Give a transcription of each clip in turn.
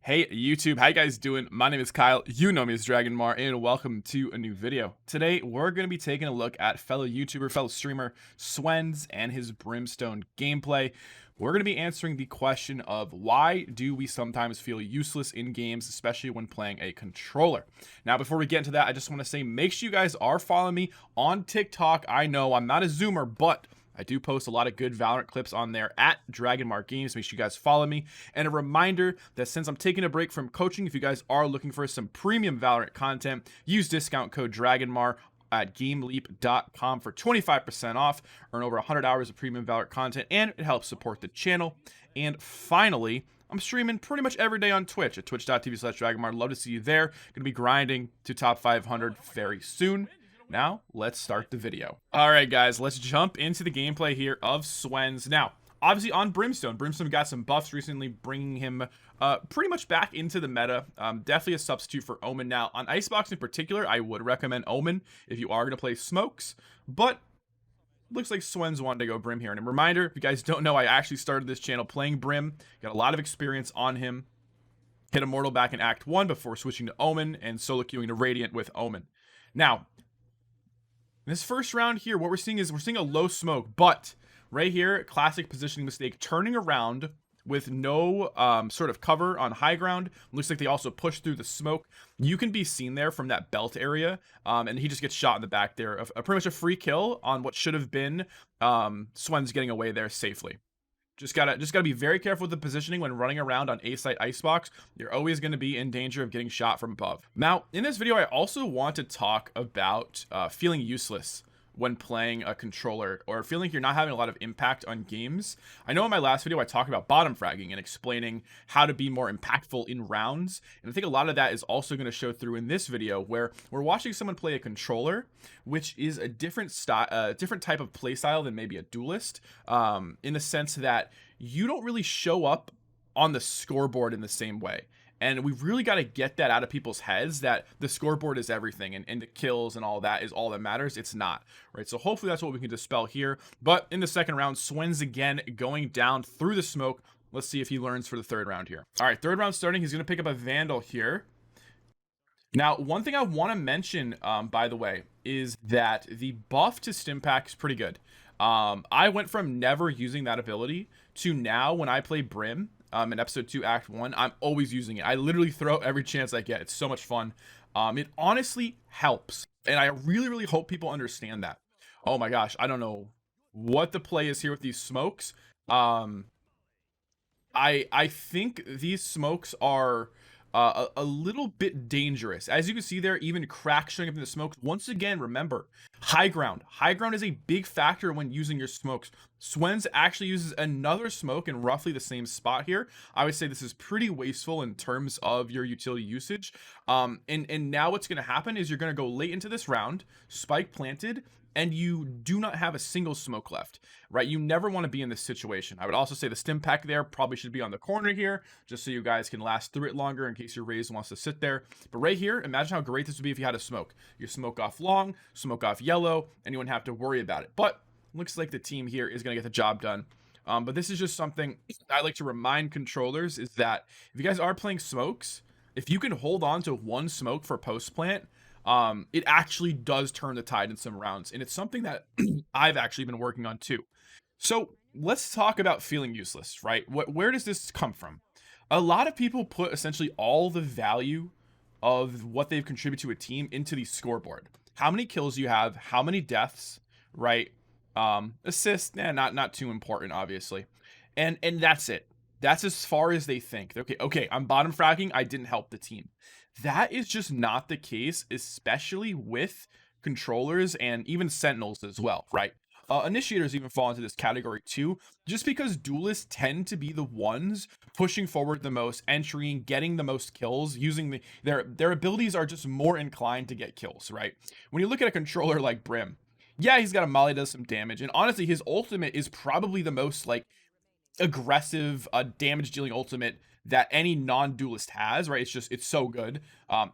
Hey YouTube, how you guys doing? My name is Kyle, you know me as Dragonmar, and welcome to a new video. Today, we're going to be taking a look at fellow YouTuber, fellow streamer, Swens, and his Brimstone gameplay. We're going to be answering the question of why do we sometimes feel useless in games, especially when playing a controller. Now, before we get into that, I just want to say, make sure you guys are following me on TikTok. I know I'm not a Zoomer, but I do post a lot of good Valorant clips on there at Dragonmar Games. Make sure you guys follow me. And a reminder that since I'm taking a break from coaching, if you guys are looking for some premium Valorant content, use discount code Dragonmar at GameLeap.com for 25% off. Earn over 100 hours of premium Valorant content, and it helps support the channel. And finally, I'm streaming pretty much every day on Twitch at twitch.tv/Dragonmar. Love to see you there. Gonna be grinding to top 500 very soon. Now, let's start the video. All right, guys, let's jump into the gameplay here of Swens. Now, obviously on Brimstone. Brimstone got some buffs recently, bringing him pretty much back into the meta. Definitely a substitute for Omen. Now, on Icebox in particular, I would recommend Omen if you are going to play smokes, but looks like Swens wanted to go Brim here. And a reminder, if you guys don't know, I actually started this channel playing Brim. Got a lot of experience on him. Hit Immortal back in Act 1 before switching to Omen and solo queuing to Radiant with Omen. Now, this first round here, what we're seeing is a low smoke, but right here, classic positioning mistake, turning around with no sort of cover on high ground. Looks like they also push through the smoke. You can be seen there from that belt area, and he just gets shot in the back there. Pretty much a free kill on what should have been Swens getting away there safely. Just gotta be very careful with the positioning when running around on A-site Icebox. You're always going to be in danger of getting shot from above. Now, in this video, I also want to talk about feeling useless when playing a controller, or feeling like you're not having a lot of impact on games. I know in my last video I talked about bottom fragging and explaining how to be more impactful in rounds, and I think a lot of that is also going to show through in this video, where we're watching someone play a controller, which is a different style, different type of play style than maybe a duelist, in the sense that you don't really show up on the scoreboard in the same way. And we've really got to get that out of people's heads, that the scoreboard is everything, and the kills and all that is all that matters. It's not, right? So hopefully that's what we can dispel here. But in the second round, Swens again going down through the smoke. Let's see if he learns for the third round here. All right, third round starting. He's going to pick up a Vandal here. Now, one thing I want to mention, by the way, is that the buff to Stimpak is pretty good. I went from never using that ability to now when I play Brim, in episode 2 act 1, I'm always using it. I literally throw every chance I get. It's so much fun. It honestly helps, and I really hope people understand that. Oh my gosh, I don't know what the play is here with these smokes. I think these smokes are a little bit dangerous. As you can see there, even Crack showing up in the smokes. Once again, remember, high ground. High ground is a big factor when using your smokes. Swens actually uses another smoke in roughly the same spot here. I would say this is pretty wasteful in terms of your utility usage. And now what's going to happen is you're going to go late into this round, spike planted, and you do not have a single smoke left, right? You never want to be in this situation. I would also say the Stimpak there probably should be on the corner here, just so you guys can last through it longer in case your Raze wants to sit there. But right here, imagine how great this would be if you had a smoke. You smoke off long, smoke off yellow, and you wouldn't have to worry about it. But looks like the team here is going to get the job done. But this is just something I like to remind controllers, is that if you guys are playing smokes, if you can hold on to one smoke for post plant, it actually does turn the tide in some rounds, and it's something that I've actually been working on too. So let's talk about feeling useless, right? Where does this come from? A lot of people put essentially all the value of what they've contributed to a team into the scoreboard. How many kills you have, how many deaths, right? Assists, not too important, obviously. And that's it. That's as far as they think. Okay, I'm bottom fragging, I didn't help the team. That is just not the case, especially with controllers and even sentinels as well, right? Initiators even fall into this category too, just because duelists tend to be the ones pushing forward the most, entering, getting the most kills, using their abilities are just more inclined to get kills, right? When you look at a controller like Brim, yeah, he's got a molly, does some damage, and honestly, his ultimate is probably the most like aggressive damage dealing ultimate that any non-duelist has, right? It's so good,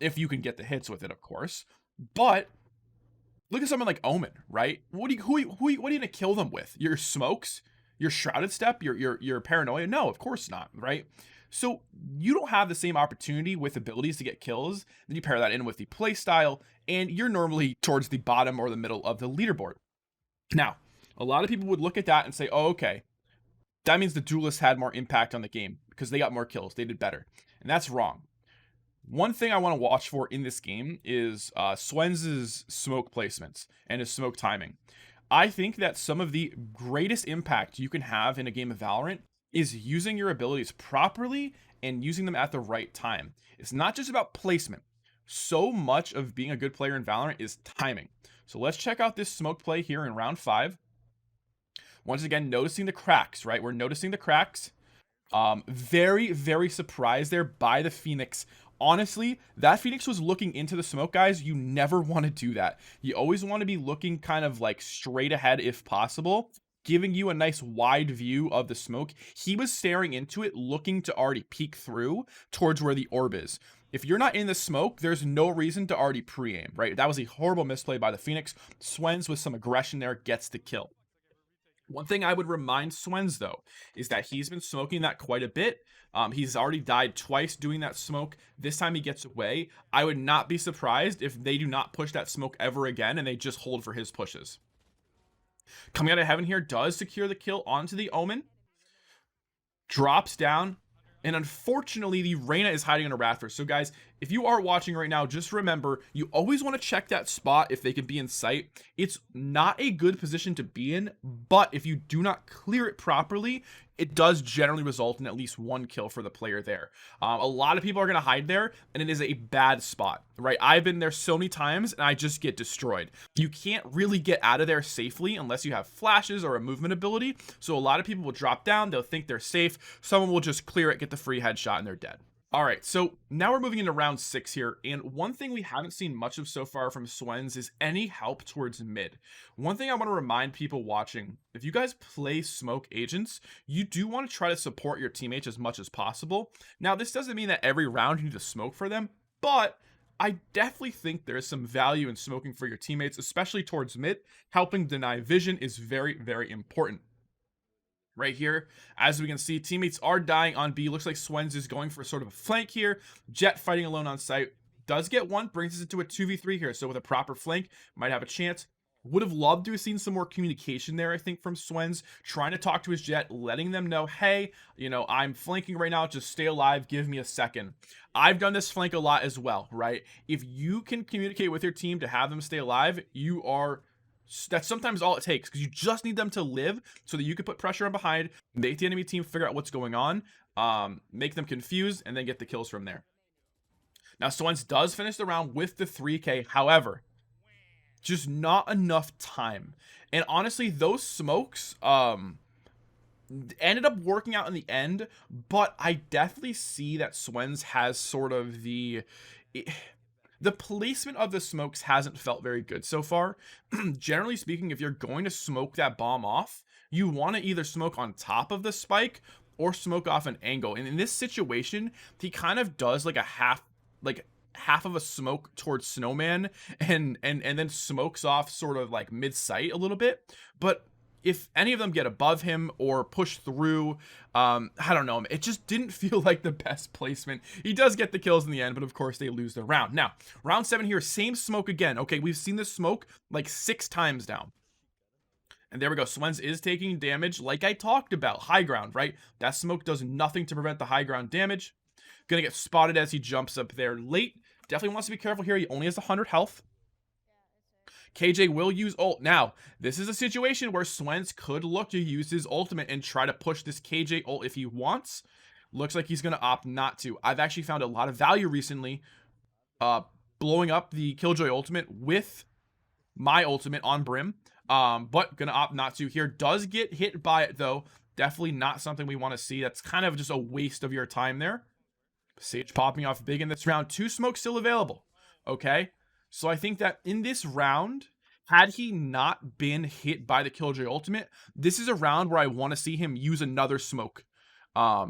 if you can get the hits with it, of course. But look at someone like Omen, right? What are you gonna kill them with? Your smokes, your shrouded step, your paranoia? No, of course not, right? So you don't have the same opportunity with abilities to get kills. Then you pair that in with the playstyle, and you're normally towards the bottom or the middle of the leaderboard. Now, a lot of people would look at that and say, oh, okay, that means the duelists had more impact on the game because they got more kills, they did better. And that's wrong. One thing I want to watch for in this game is Swens' smoke placements and his smoke timing. I think that some of the greatest impact you can have in a game of Valorant is using your abilities properly and using them at the right time. It's not just about placement. So much of being a good player in Valorant is timing. So let's check out this smoke play here in round 5. Once again, noticing the cracks, right? We're noticing the cracks. Very, very surprised there by the Phoenix. Honestly, that Phoenix was looking into the smoke, guys. You never want to do that. You always want to be looking kind of like straight ahead if possible, giving you a nice wide view of the smoke. He was staring into it, looking to already peek through towards where the orb is. If you're not in the smoke, there's no reason to already pre-aim, right? That was a horrible misplay by the Phoenix. Swens with some aggression there gets the kill. One thing I would remind Swens, though, is that he's been smoking that quite a bit. He's already died twice doing that smoke. This time he gets away. I would not be surprised if they do not push that smoke ever again and they just hold for his pushes. Coming out of heaven here does secure the kill onto the Omen. Drops down. And unfortunately, the Reyna is hiding in a Raptor. So guys, if you are watching right now, just remember, you always want to check that spot if they can be in sight. It's not a good position to be in, but if you do not clear it properly, it does generally result in at least one kill for the player there. A lot of people are going to hide there, and it is a bad spot, right? I've been there so many times, and I just get destroyed. You can't really get out of there safely unless you have flashes or a movement ability. So a lot of people will drop down. They'll think they're safe. Someone will just clear it, get the free headshot, and they're dead. All right, so now we're moving into round 6 here, and one thing we haven't seen much of so far from Swens is any help towards mid. One thing I want to remind people watching, if you guys play smoke agents, you do want to try to support your teammates as much as possible. Now, this doesn't mean that every round you need to smoke for them, but I definitely think there is some value in smoking for your teammates, especially towards mid. Helping deny vision is very, very important. Right here, as we can see, teammates are dying on B. Looks like Swens is going for sort of a flank here. Jet fighting alone on site. Does get one, brings us into a 2v3 here. So with a proper flank, might have a chance. Would have loved to have seen some more communication there, I think, from Swens. Trying to talk to his Jet, letting them know, hey, you know, I'm flanking right now. Just stay alive. Give me a second. I've done this flank a lot as well, right? If you can communicate with your team to have them stay alive, that's sometimes all it takes, because you just need them to live so that you can put pressure on behind, make the enemy team figure out what's going on, make them confused, and then get the kills from there. Now, Swens does finish the round with the 3K. However, just not enough time. And honestly, those smokes ended up working out in the end, but I definitely see that Swens has sort of the placement of the smokes hasn't felt very good so far. Generally speaking, if you're going to smoke that bomb off, you want to either smoke on top of the spike or smoke off an angle. And in this situation, he kind of does like a half of a smoke towards Snowman and then smokes off sort of like mid-sight a little bit. But if any of them get above him or push through, I don't know, it just didn't feel like the best placement. He does get the kills in the end, but of course they lose the round. Now, round 7 here, same smoke again. Okay, we've seen this smoke like 6 times now. And there we go. Swens is taking damage like I talked about. High ground, right? That smoke does nothing to prevent the high ground damage. Gonna get spotted as he jumps up there late. Definitely wants to be careful here. He only has 100 health. KJ will use ult. Now, this is a situation where Swens could look to use his ultimate and try to push this KJ ult if he wants. Looks like he's going to opt not to. I've actually found a lot of value recently blowing up the Killjoy ultimate with my ultimate on Brim, but going to opt not to here. Does get hit by it, though. Definitely not something we want to see. That's kind of just a waste of your time there. Sage popping off big in this round. 2 smokes still available. Okay. So I think that in this round, had he not been hit by the Killjoy ultimate, this is a round where I want to see him use another smoke.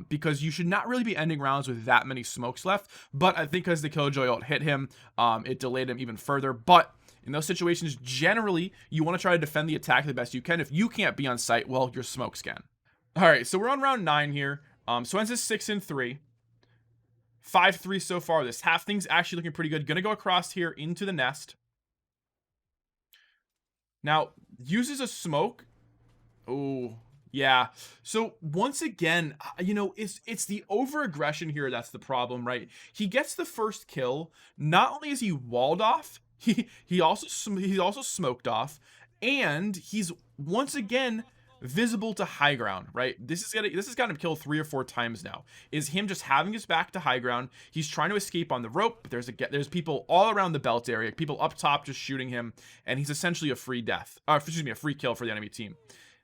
Because you should not really be ending rounds with that many smokes left. But I think because the Killjoy ult hit him, it delayed him even further. But in those situations, generally, you want to try to defend the attack the best you can. If you can't be on site, well, your smokes can. All right, so we're on round 9 here. Swens is 6-3. 5-3 so far. This half thing's actually looking pretty good. Gonna go across here into the nest. Now, uses a smoke. Oh, yeah. So once again, you know, it's the over aggression here that's the problem, right? He gets the first kill. Not only is he walled off, he's also smoked off, and he's once again visible to high ground, right? This has got him killed 3 or 4 times now. Is him just having his back to high ground. He's trying to escape on the rope, but there's people all around the belt area, people up top just shooting him, and he's essentially a free death. Excuse me, a free kill for the enemy team.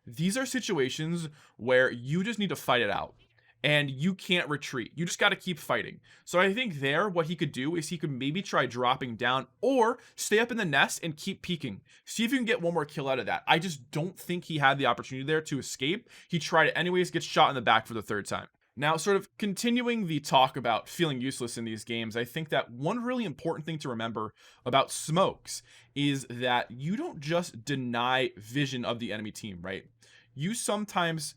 These are situations where you just need to fight it out and you can't retreat. You just got to keep fighting. So I think there, what he could do is he could maybe try dropping down or stay up in the nest and keep peeking. See if you can get one more kill out of that. I just don't think he had the opportunity there to escape. He tried it anyways, gets shot in the back for the 3rd time. Now, sort of continuing the talk about feeling useless in these games, I think that one really important thing to remember about smokes is that you don't just deny vision of the enemy team, right? You sometimes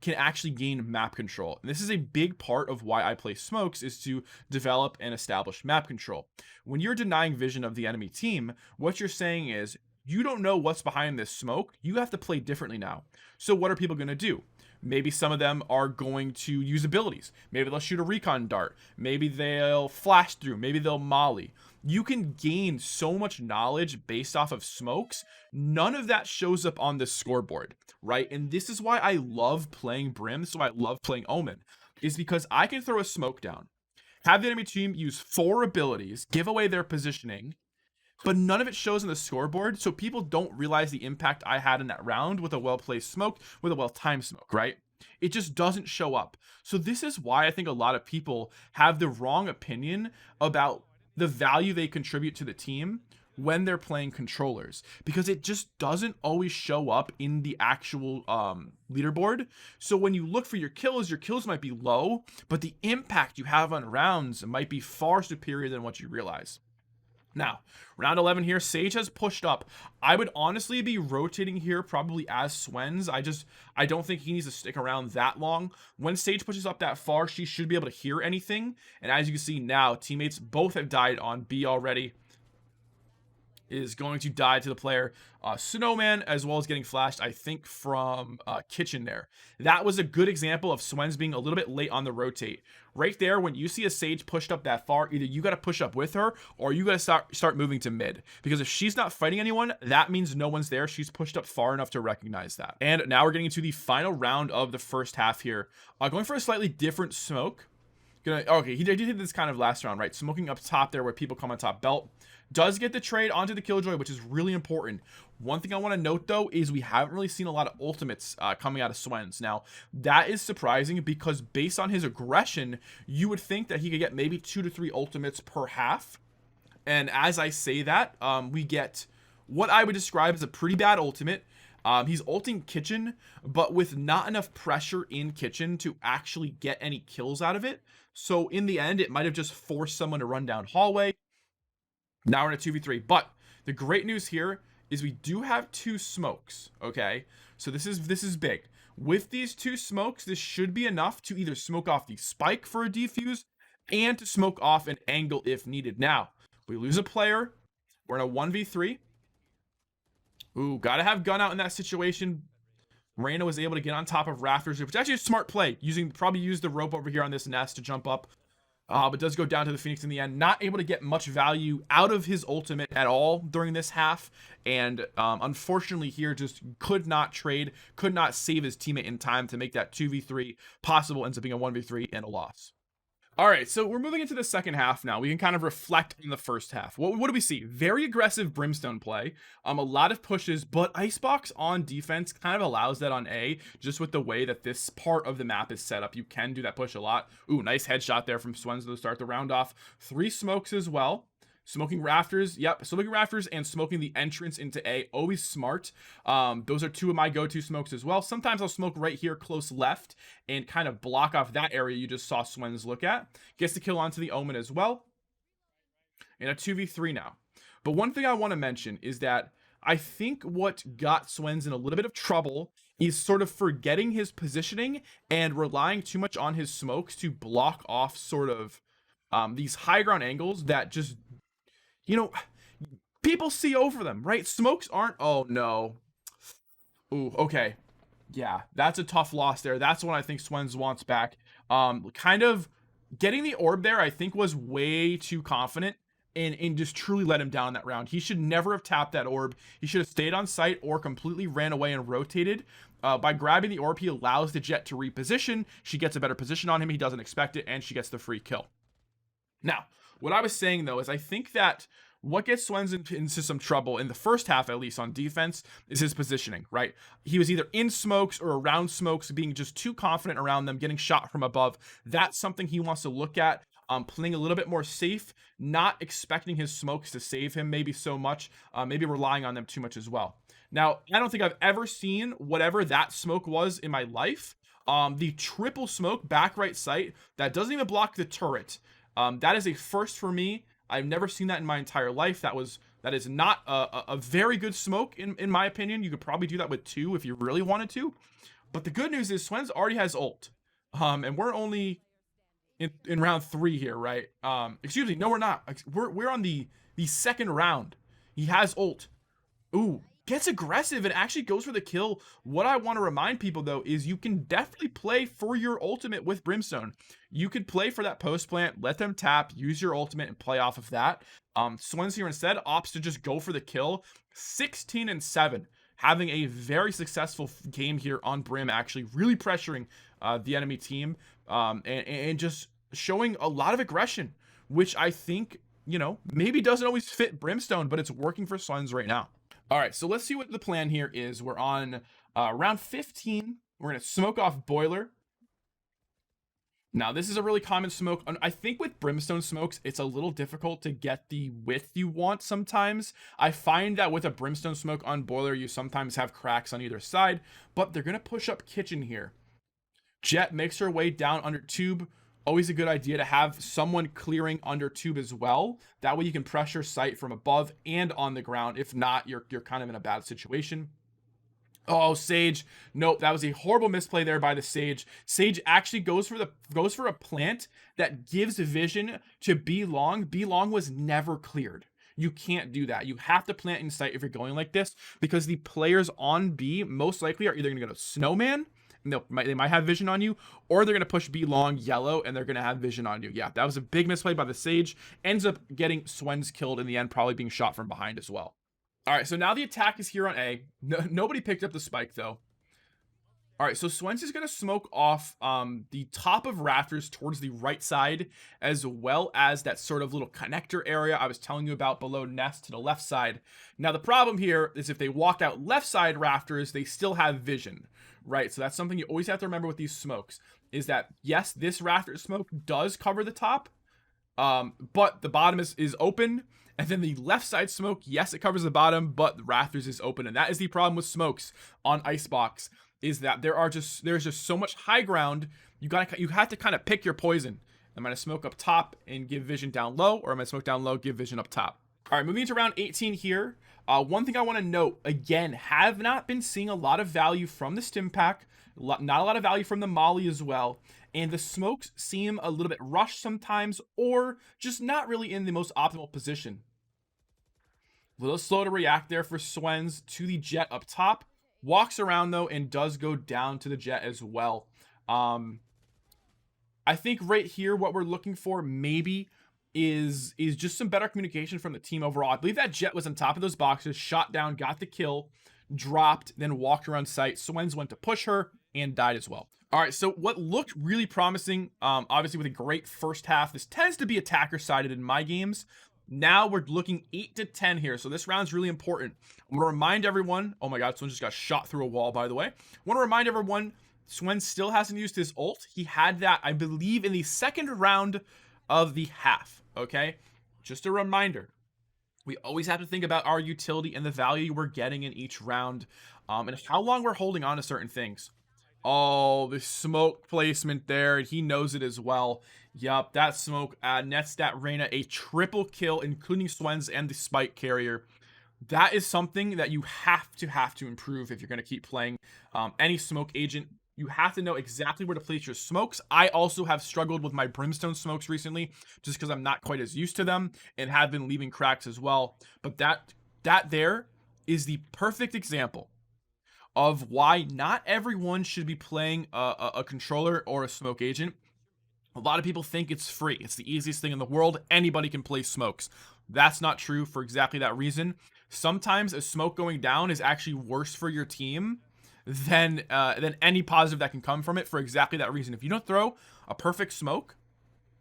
can actually gain map control. And this is a big part of why I play smokes, is to develop and establish map control. When you're denying vision of the enemy team, what you're saying is, you don't know what's behind this smoke. You have to play differently now. So what are people going to do? Maybe some of them are going to use abilities. Maybe they'll shoot a recon dart. Maybe they'll flash through. Maybe they'll molly. You can gain so much knowledge based off of smokes. None of that shows up on the scoreboard, right? And this is why I love playing Brim. This is why I love playing Omen, is because I can throw a smoke down, have the enemy team use 4 abilities, give away their positioning, but none of it shows in the scoreboard, so people don't realize the impact I had in that round with a well-placed smoke, with a well-timed smoke, right? It just doesn't show up. So this is why I think a lot of people have the wrong opinion about the value they contribute to the team when they're playing controllers, because it just doesn't always show up in the actual leaderboard. So when you look for your kills might be low, but the impact you have on rounds might be far superior than what you realize. Now, round 11 here, Sage has pushed up. I would honestly be rotating here probably as Swens. I don't think he needs to stick around that long. When Sage pushes up that far, she should be able to hear anything. And as you can see now, teammates both have died on B already. Is going to die to the player Snowman, as well as getting flashed, I think, from Kitchen there. That was a good example of Swens being a little bit late on the rotate. Right there, when you see a Sage pushed up that far, either you got to push up with her or you got to start moving to mid. Because if she's not fighting anyone, that means no one's there. She's pushed up far enough to recognize that. And now we're getting into the final round of the first half here. Going for a slightly different smoke. Okay, he did this kind of last round, right? Smoking up top there where people come on top belt. Does get the trade onto the Killjoy, which is really important. One thing I want to note, though, is we haven't really seen a lot of ultimates coming out of Swens. Now, that is surprising because based on his aggression, you would think that he could get maybe 2 to 3 ultimates per half. And as I say that, we get what I would describe as a pretty bad ultimate. He's ulting Kitchen, but with not enough pressure in Kitchen to actually get any kills out of it. So in the end, it might have just forced someone to run down hallway. Now we're in a 2v3, but the great news here is we do have 2 smokes, okay? So this is big. With these 2 smokes, this should be enough to either smoke off the spike for a defuse and to smoke off an angle if needed. Now, we lose a player. We're in a 1v3. Ooh, gotta have gun out in that situation. Reyna was able to get on top of rafters, which is actually a smart play. Probably used the rope over here on this nest to jump up. But does go down to the Phoenix in the end. Not able to get much value out of his ultimate at all during this half. And unfortunately here, just could not trade, could not save his teammate in time to make that 2v3 possible. Ends up being a 1v3 and a loss. All right, so we're moving into the second half now. We can kind of reflect on the first half. What do we see? Very aggressive Brimstone play. A lot of pushes, but Icebox on defense kind of allows that on A, just with the way that this part of the map is set up. You can do that push a lot. Ooh, nice headshot there from Swens to start the round off. 3 smokes as well. Smoking rafters, yep, smoking rafters and smoking the entrance into A, always smart. Those are 2 of my go-to smokes as well. Sometimes I'll smoke right here close left and kind of block off that area you just saw Swens look at. Gets the kill onto the Omen as well. In a 2v3 now. But one thing I want to mention is that I think what got Swens in a little bit of trouble is sort of forgetting his positioning and relying too much on his smokes to block off sort of these high ground angles that just, you know, people see over them, right? Smokes aren't, oh no. Ooh, okay. Yeah, that's a tough loss there. That's one I think Swens wants back. Kind of getting the orb there, I think, was way too confident and just truly let him down that round. He should never have tapped that orb. He should have stayed on site or completely ran away and rotated. By grabbing the orb, he allows the Jet to reposition. She gets a better position on him. He doesn't expect it, and she gets the free kill. Now, what I was saying, though, is I think that what gets Swens into some trouble in the first half, at least on defense, is his positioning, right? He was either in smokes or around smokes, being just too confident around them, getting shot from above. That's something he wants to look at. Playing a little bit more safe, not expecting his smokes to save him maybe so much, maybe relying on them too much as well. Now, I don't think I've ever seen whatever that smoke was in my life. The triple smoke back right sight that doesn't even block the turret. That is a first for me. I've never seen that in my entire life. That is not a very good smoke in my opinion. You could probably do that with 2 if you really wanted to. But the good news is Swens already has ult. And we're only in round 3 here, right? Excuse me, no, we're not. We're on the second round. He has ult. Ooh, gets aggressive and actually goes for the kill. What I want to remind people, though, is you can definitely play for your ultimate with Brimstone. You could play for that post plant, let them tap, use your ultimate, and play off of that. Swens here instead opts to just go for the kill. 16-7, having a very successful game here on Brim, actually really pressuring the enemy team, and just showing a lot of aggression, which I think, you know, maybe doesn't always fit Brimstone, but it's working for Swens right now. All right, so let's see what the plan here is. We're on round 15. We're going to smoke off Boiler. Now, this is a really common smoke. I think with Brimstone smokes, it's a little difficult to get the width you want sometimes. I find that with a Brimstone smoke on Boiler, you sometimes have cracks on either side, but they're going to push up Kitchen here. Jet makes her way down under Tube. Always a good idea to have someone clearing under Tube as well. That way you can pressure site from above and on the ground. If not, you're kind of in a bad situation. Oh, Sage. Nope, that was a horrible misplay there by the Sage. Sage actually goes for a plant that gives vision to B Long. B Long was never cleared. You can't do that. You have to plant in sight if you're going like this, because the players on B most likely are either going to go to Snowman, they might have vision on you, or they're going to push B long yellow and they're going to have vision on you. Yeah, that was a big misplay by the Sage. Ends up getting Swens killed in the end, probably being shot from behind as well. All right, so now the attack is here on A. Nobody picked up the spike, though. All right, so Swens is going to smoke off the top of rafters towards the right side, as well as that sort of little connector area I was telling you about below nest to the left side. Now, the problem here is if they walk out left side rafters, they still have vision, right? So that's something you always have to remember with these smokes, is that, yes, this rafter smoke does cover the top, but the bottom is open. And then the left side smoke, yes, it covers the bottom, but the rafters is open. And that is the problem with smokes on Icebox, is that there's just so much high ground. You have to kind of pick your poison. I'm going to smoke up top and give vision down low, or I'm going to smoke down low, give vision up top. All right, moving into round 18 here. One thing I want to note, again, have not been seeing a lot of value from the stim pack, not a lot of value from the molly as well. And the smokes seem a little bit rushed sometimes, or just not really in the most optimal position. A little slow to react there for Swens to the Jet up top. Walks around, though, and does go down to the Jet as well. I think right here what we're looking for maybe is just some better communication from the team overall. I believe that Jet was on top of those boxes, shot down, got the kill, dropped, then walked around site. Swens went to push her and died as well. All right, so what looked really promising, obviously with a great first half, this tends to be attacker-sided in my games. Now we're looking 8-10 here, so this round's really important. I want to remind everyone, oh my god, Swens just got shot through a wall, by the way. I want to remind everyone, Swens still hasn't used his ult. He had that, I believe, in the second round of the half, okay? Just a reminder. We always have to think about our utility and the value we're getting in each round, and how long we're holding on to certain things. Oh, the smoke placement there. He knows it as well. Yup, that smoke nets that Reyna a triple kill, including Swens and the spike carrier. That is something that you have to improve if you're going to keep playing any smoke agent. You have to know exactly where to place your smokes. I also have struggled with my Brimstone smokes recently just because I'm not quite as used to them and have been leaving cracks as well. But that there is the perfect example of why not everyone should be playing a controller or a smoke agent. A lot of people think it's free. It's the easiest thing in the world. Anybody can play smokes. That's not true for exactly that reason. Sometimes a smoke going down is actually worse for your team than any positive that can come from it for exactly that reason. If you don't throw a perfect smoke,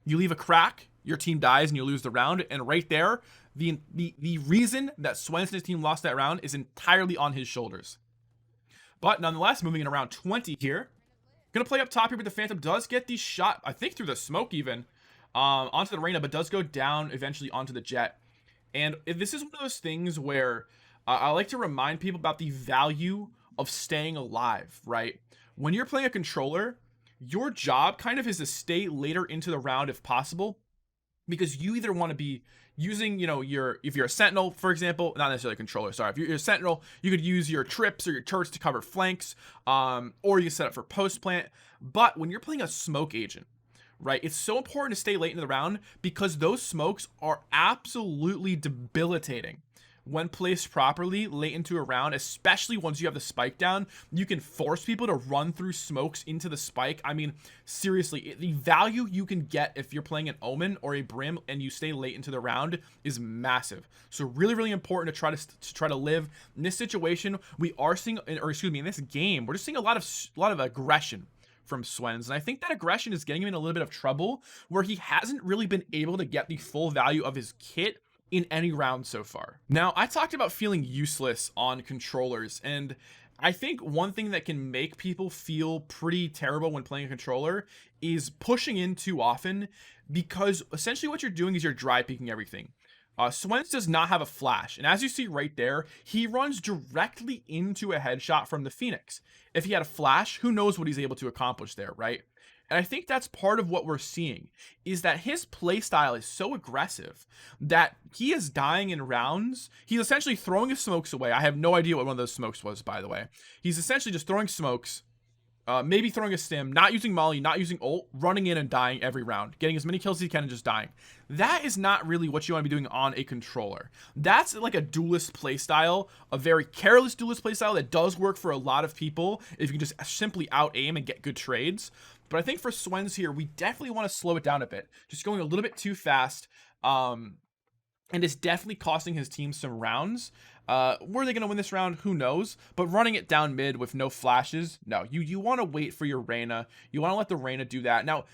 you leave a crack, your team dies and you lose the round. And right there, the reason that Swens and his team lost that round is entirely on his shoulders. But nonetheless, moving in around 20 here. Gonna play up top here, but the Phantom does get the shot, I think through the smoke even, onto the Reyna, but does go down eventually onto the Jet. And this is one of those things where I like to remind people about the value of staying alive, right? When you're playing a controller, your job kind of is to stay later into the round if possible, because you either want to be using, if you're a sentinel, for example, not necessarily a controller, sorry, if you're a sentinel, you could use your trips or your turrets to cover flanks, or you set up for post plant. But when you're playing a smoke agent, right, it's so important to stay late in the round because those smokes are absolutely debilitating when placed properly late into a round, especially once you have the spike down. You can force people to run through smokes into the spike. I mean, seriously, the value you can get if you're playing an Omen or a Brim and you stay late into the round is massive. So really, really important to try to live in this situation. We are seeing, or excuse me, in this game, we're just seeing a lot of aggression from Swens, and I think that aggression is getting him in a little bit of trouble where he hasn't really been able to get the full value of his kit in any round so far. Now, I talked about feeling useless on controllers, and I think one thing that can make people feel pretty terrible when playing a controller is pushing in too often, because essentially what you're doing is you're dry peeking everything. Swens does not have a flash, and as you see right there, he runs directly into a headshot from the Phoenix. If he had a flash, who knows what he's able to accomplish there, right? And I think that's part of what we're seeing, is that his playstyle is so aggressive that he is dying in rounds. He's essentially throwing his smokes away. I have no idea what one of those smokes was, by the way. He's essentially just throwing smokes, maybe throwing a stim, not using molly, not using ult, running in and dying every round, getting as many kills as he can and just dying. That is not really what you want to be doing on a controller. That's like a duelist playstyle, a very careless duelist playstyle that does work for a lot of people if you can just simply out aim and get good trades. But I think for Swens here, we definitely want to slow it down a bit. Just going a little bit too fast. And it's definitely costing his team some rounds. Were they going to win this round? Who knows? But running it down mid with no flashes, no. You want to wait for your Reyna. You want to let the Reyna do that. Now,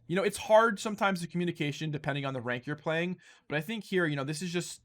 it's hard sometimes the communication depending on the rank you're playing. But I think here, this is just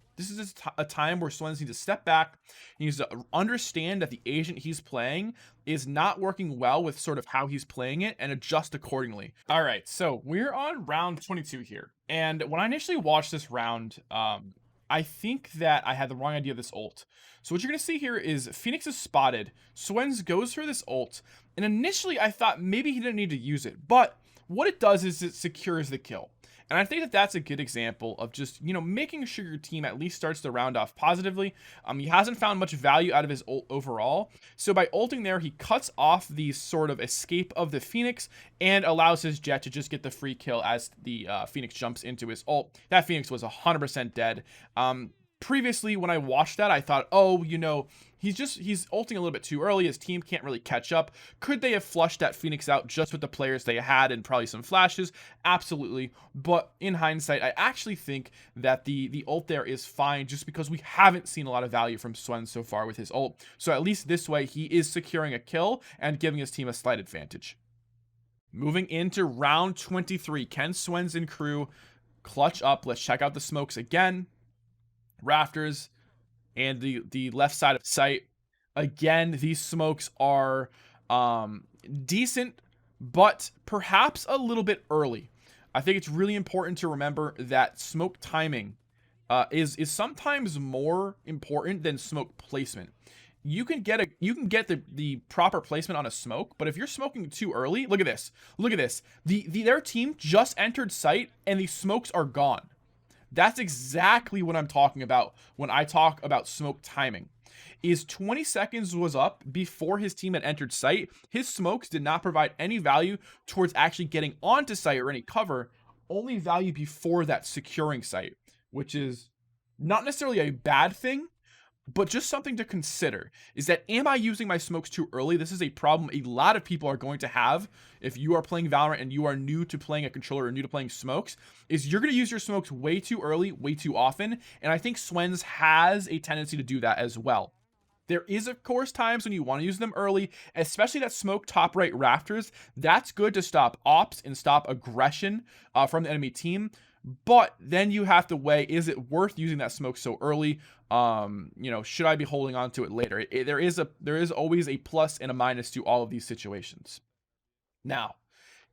a time where Swens needs to step back. He needs to understand that the agent he's playing is not working well with sort of how he's playing it and adjust accordingly. All right, so we're on round 22 here. And when I initially watched this round, I think that I had the wrong idea of this ult. So what you're going to see here is Phoenix is spotted. Swens goes for this ult. And initially I thought maybe he didn't need to use it. But what it does is it secures the kill. And I think that that's a good example of just, making sure your team at least starts the round off positively. He hasn't found much value out of his ult overall. So by ulting there, he cuts off the sort of escape of the Phoenix and allows his Jet to just get the free kill as the Phoenix jumps into his ult. That Phoenix was 100% dead. Previously, when I watched that, I thought, he's ulting a little bit too early. His team can't really catch up. Could they have flushed that Phoenix out just with the players they had and probably some flashes? Absolutely. But in hindsight, I actually think that the ult there is fine just because we haven't seen a lot of value from Swens so far with his ult. So at least this way, he is securing a kill and giving his team a slight advantage. Moving into round 23, can Swens and crew clutch up? Let's check out the smokes again. Rafters and the left side of sight. Again, these smokes are decent, but perhaps a little bit early. I think it's really important to remember that smoke timing is sometimes more important than smoke placement. You can get the proper placement on a smoke, but if you're smoking too early, look at this. Their team just entered sight and the smokes are gone. That's exactly what I'm talking about when I talk about smoke timing. is 20 seconds was up before his team had entered site. His smokes did not provide any value towards actually getting onto site or any cover, only value before that securing site, which is not necessarily a bad thing, but just something to consider is that, am I using my smokes too early? This is a problem a lot of people are going to have if you are playing Valorant and you are new to playing a controller or new to playing smokes, is you're going to use your smokes way too early, way too often. And I think Swens has a tendency to do that as well. There is, of course, times when you want to use them early, especially that smoke top right rafters. That's good to stop ops and stop aggression from the enemy team. But then you have to weigh, is it worth using that smoke so early? Should I be holding on to it later? There is always a plus and a minus to all of these situations. Now,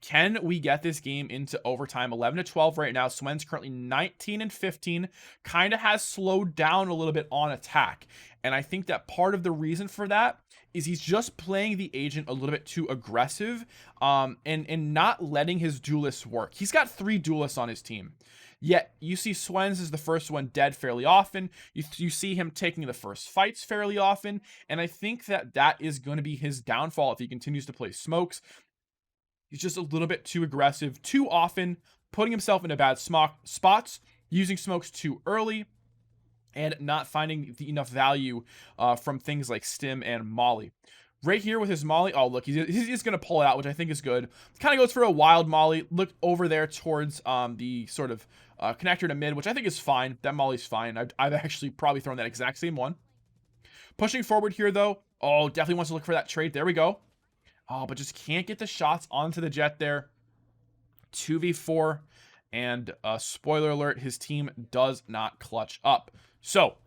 can we get this game into overtime? 11-12 right now. Swens currently 19-15, kind of has slowed down a little bit on attack. And I think that part of the reason for that is he's just playing the agent a little bit too aggressive, and not letting his duelists work. He's got 3 duelists on his team. Yet you see Swens is the first one dead fairly often. You see him taking the first fights fairly often. And I think that is going to be his downfall if he continues to play smokes. He's just a little bit too aggressive too often, putting himself into bad spots, using smokes too early, and not finding enough value from things like Stim and Molly. Right here with his Molly, oh look, he's going to pull it out, which I think is good. Kind of goes for a wild Molly. Look over there towards the sort of connector to mid, which I think is fine. That Molly's fine. I've actually probably thrown that exact same one. Pushing forward here though, oh, definitely wants to look for that trade. There we go. Oh, but just can't get the shots onto the Jet there. 2v4, and spoiler alert, his team does not clutch up. So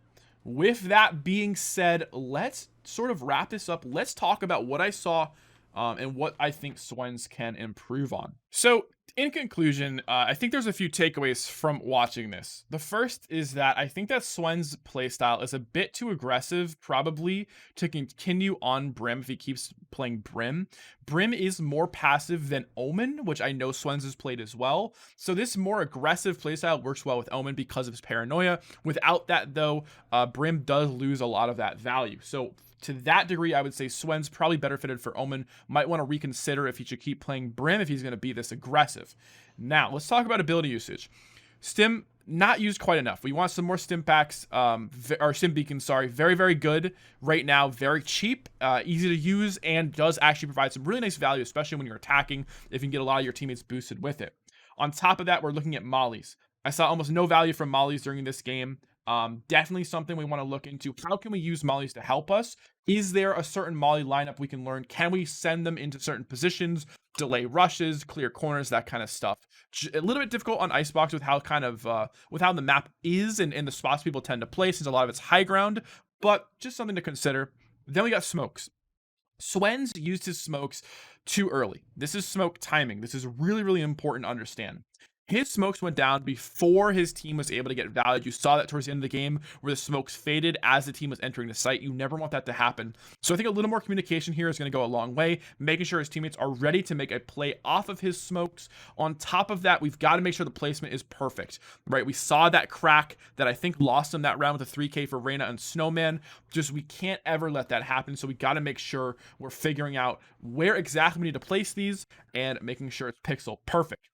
with that being said, let's sort of wrap this up. Let's talk about what I saw and what I think Swens can improve on. So in conclusion, I think there's a few takeaways from watching this. The first is that I think that Swens' playstyle is a bit too aggressive, probably, to continue on Brim if he keeps playing Brim. Brim is more passive than Omen, which I know Swens has played as well. So this more aggressive playstyle works well with Omen because of his paranoia. Without that, though, Brim does lose a lot of that value. So to that degree, I would say Swens probably better fitted for Omen. Might want to reconsider if he should keep playing Brim if he's going to be this aggressive. Now, let's talk about ability usage. Stim, not used quite enough. We want some more Stim packs, or Stim beacons, sorry. Very, very good right now. Very cheap, easy to use, and does actually provide some really nice value, especially when you're attacking, if you can get a lot of your teammates boosted with it. On top of that, we're looking at mollies. I saw almost no value from mollies during this game. Definitely something we want to look into. How can we use mollies to help us? Is there a certain molly lineup we can learn? Can we send them into certain positions, delay rushes, clear corners, that kind of stuff? A little bit difficult on Icebox with how with how the map is and the spots people tend to play, since a lot of it's high ground, but just something to consider. Then we got smokes. Swens used his smokes too early. This is smoke timing. This is really, really important to understand. His smokes went down before his team was able to get value. You saw that towards the end of the game where the smokes faded as the team was entering the site. You never want that to happen. So I think a little more communication here is going to go a long way, making sure his teammates are ready to make a play off of his smokes. On top of that, we've got to make sure the placement is perfect, right? We saw that crack that I think lost him that round with a 3K for Reyna and Snowman. Just, we can't ever let that happen. So we got to make sure we're figuring out where exactly we need to place these and making sure it's pixel perfect.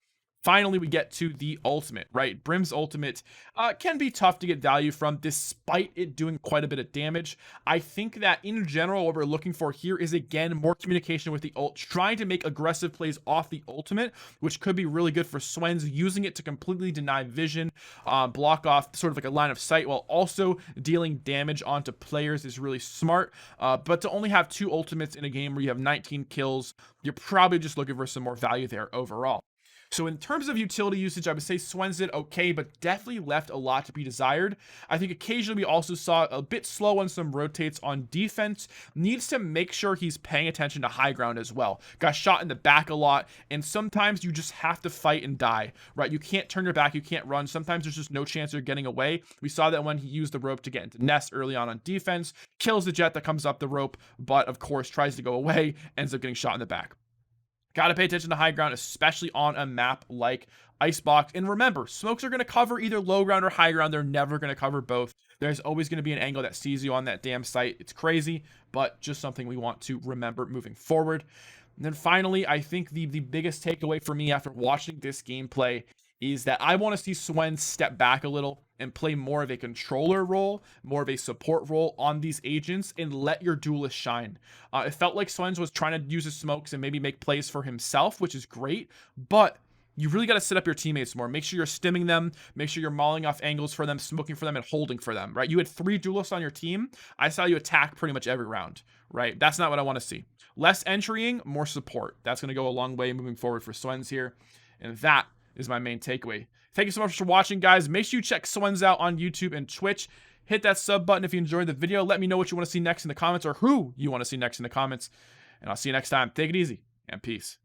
Finally, we get to the ultimate, right? Brim's ultimate can be tough to get value from, despite it doing quite a bit of damage. I think that in general, what we're looking for here is, again, more communication with the ult, trying to make aggressive plays off the ultimate, which could be really good for Swens, using it to completely deny vision, block off sort of like a line of sight, while also dealing damage onto players is really smart. But to only have 2 ultimates in a game where you have 19 kills, you're probably just looking for some more value there overall. So in terms of utility usage, I would say Swens did okay, but definitely left a lot to be desired. I think occasionally we also saw a bit slow on some rotates on defense. Needs to make sure he's paying attention to high ground as well. Got shot in the back a lot, and sometimes you just have to fight and die, right? You can't turn your back, you can't run. Sometimes there's just no chance of getting away. We saw that when he used the rope to get into nest early on defense, kills the Jet that comes up the rope, but of course tries to go away, ends up getting shot in the back. Got to pay attention to high ground, especially on a map like icebox. And remember, smokes are going to cover either low ground or high ground. They're never going to cover both. There's always going to be an angle that sees you on that damn site. It's crazy, but just something we want to remember moving forward. And then finally, I think the biggest takeaway for me after watching this gameplay is that I want to see Swens step back a little and play more of a controller role, more of a support role on these agents, and let your duelist shine. It felt like Swens was trying to use his smokes and maybe make plays for himself, which is great, but you really got to set up your teammates more. Make sure you're stimming them. Make sure you're mauling off angles for them, smoking for them, and holding for them, right? You had 3 duelists on your team. I saw you attack pretty much every round, right? That's not what I want to see. Less entrying, more support. That's going to go a long way moving forward for Swens here. And that is my main takeaway. Thank you so much for watching, guys. Make sure you check Swens out on YouTube and Twitch. Hit that sub button if you enjoyed the video. Let me know what you want to see next in the comments or who you want to see next in the comments. And I'll see you next time. Take it easy and peace.